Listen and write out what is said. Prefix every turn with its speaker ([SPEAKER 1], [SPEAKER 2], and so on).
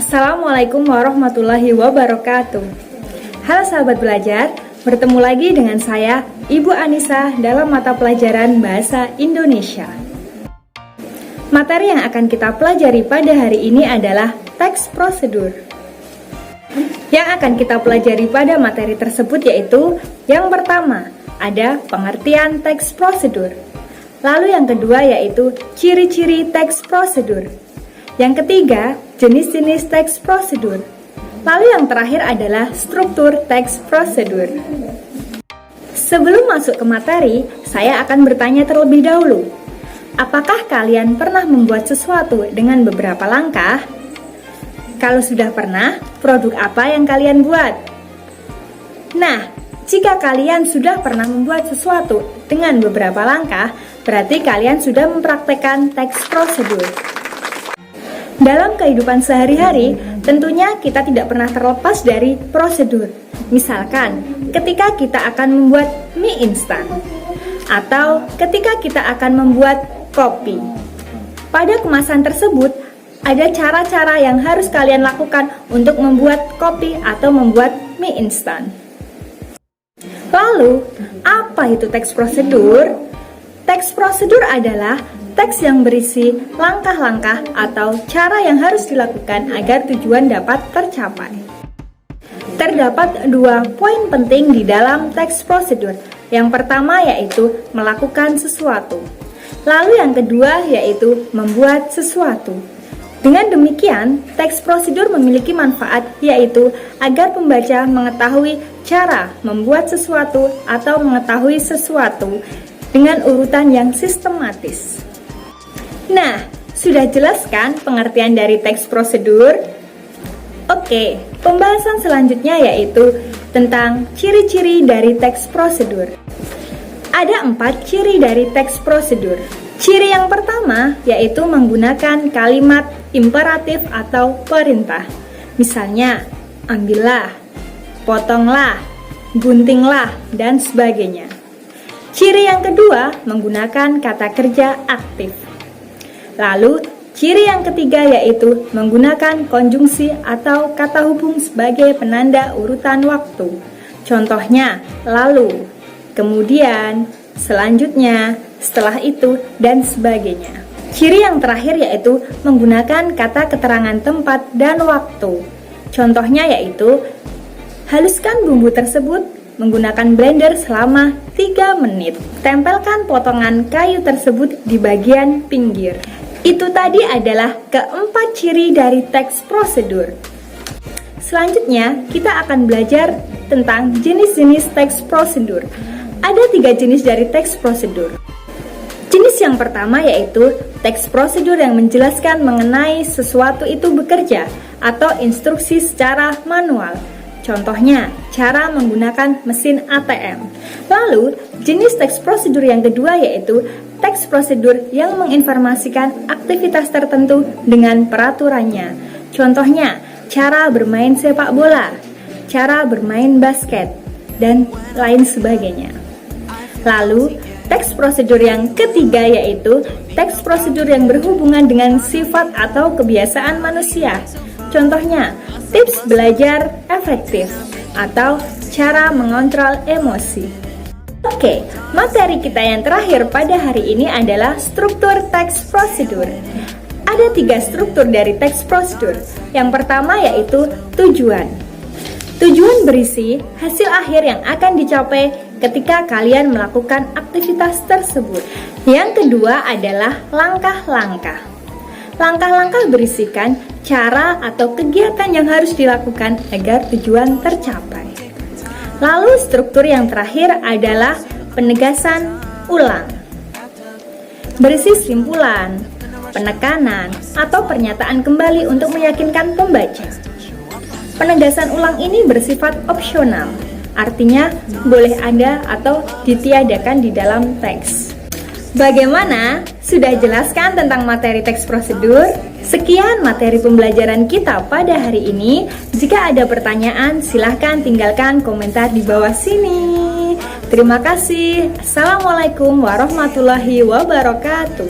[SPEAKER 1] Assalamualaikum warahmatullahi wabarakatuh. Halo sahabat belajar, bertemu lagi dengan saya, Ibu Anissa, dalam mata pelajaran Bahasa Indonesia. Materi yang akan kita pelajari pada hari ini adalah teks prosedur. Yang akan kita pelajari pada materi tersebut yaitu yang pertama, ada pengertian teks prosedur. Lalu yang kedua yaitu ciri-ciri teks prosedur. Yang ketiga, jenis-jenis teks prosedur. Lalu yang terakhir adalah struktur teks prosedur. Sebelum masuk ke materi, saya akan bertanya terlebih dahulu. Apakah kalian pernah membuat sesuatu dengan beberapa langkah? Kalau sudah pernah, produk apa yang kalian buat? Nah, jika kalian sudah pernah membuat sesuatu dengan beberapa langkah, berarti kalian sudah mempraktekkan teks prosedur. Dalam kehidupan sehari-hari, tentunya kita tidak pernah terlepas dari prosedur. Misalkan, ketika kita akan membuat mie instan, atau ketika kita akan membuat kopi. Pada kemasan tersebut, ada cara-cara yang harus kalian lakukan untuk membuat kopi atau membuat mie instan. Lalu, apa itu teks prosedur? Teks prosedur adalah teks yang berisi langkah-langkah atau cara yang harus dilakukan agar tujuan dapat tercapai. Terdapat dua poin penting di dalam teks prosedur. Yang pertama yaitu melakukan sesuatu. Lalu yang kedua yaitu membuat sesuatu. Dengan demikian, teks prosedur memiliki manfaat yaitu agar pembaca mengetahui cara membuat sesuatu atau mengetahui sesuatu dengan urutan yang sistematis. Nah, sudah jelas kan pengertian dari teks prosedur? Oke, pembahasan selanjutnya yaitu tentang ciri-ciri dari teks prosedur. Ada 4 ciri dari teks prosedur. Ciri yang pertama yaitu menggunakan kalimat imperatif atau perintah. Misalnya, ambillah, potonglah, guntinglah, dan sebagainya. Ciri yang kedua menggunakan kata kerja aktif. Lalu, ciri yang ketiga yaitu menggunakan konjungsi atau kata hubung sebagai penanda urutan waktu. Contohnya, lalu, kemudian, selanjutnya, setelah itu, dan sebagainya. Ciri yang terakhir yaitu menggunakan kata keterangan tempat dan waktu. Contohnya yaitu, haluskan bumbu tersebut menggunakan blender selama 3 menit. Tempelkan potongan kayu tersebut di bagian pinggir. Itu tadi adalah keempat ciri dari teks prosedur. Selanjutnya, kita akan belajar tentang jenis-jenis teks prosedur. Ada 3 jenis dari teks prosedur. Jenis yang pertama yaitu teks prosedur yang menjelaskan mengenai sesuatu itu bekerja atau instruksi secara manual. Contohnya, cara menggunakan mesin ATM. Lalu, jenis teks prosedur yang kedua yaitu teks prosedur yang menginformasikan aktivitas tertentu dengan peraturannya. Contohnya, cara bermain sepak bola, cara bermain basket, dan lain sebagainya. Lalu, teks prosedur yang ketiga yaitu teks prosedur yang berhubungan dengan sifat atau kebiasaan manusia. Contohnya, tips belajar efektif atau cara mengontrol emosi. Oke, materi kita yang terakhir pada hari ini adalah struktur teks prosedur. Ada 3 struktur dari teks prosedur. Yang pertama yaitu tujuan. Tujuan berisi hasil akhir yang akan dicapai ketika kalian melakukan aktivitas tersebut. Yang kedua adalah langkah-langkah. Langkah-langkah berisikan cara atau kegiatan yang harus dilakukan agar tujuan tercapai. Lalu struktur yang terakhir adalah penegasan ulang. Berisi simpulan, penekanan, atau pernyataan kembali untuk meyakinkan pembaca. Penegasan ulang ini bersifat opsional, artinya boleh ada atau ditiadakan di dalam teks. Bagaimana? Sudah jelaskan tentang materi teks prosedur? Sekian materi pembelajaran kita pada hari ini. Jika ada pertanyaan, silahkan tinggalkan komentar di bawah sini. Terima kasih. Assalamualaikum warahmatullahi wabarakatuh.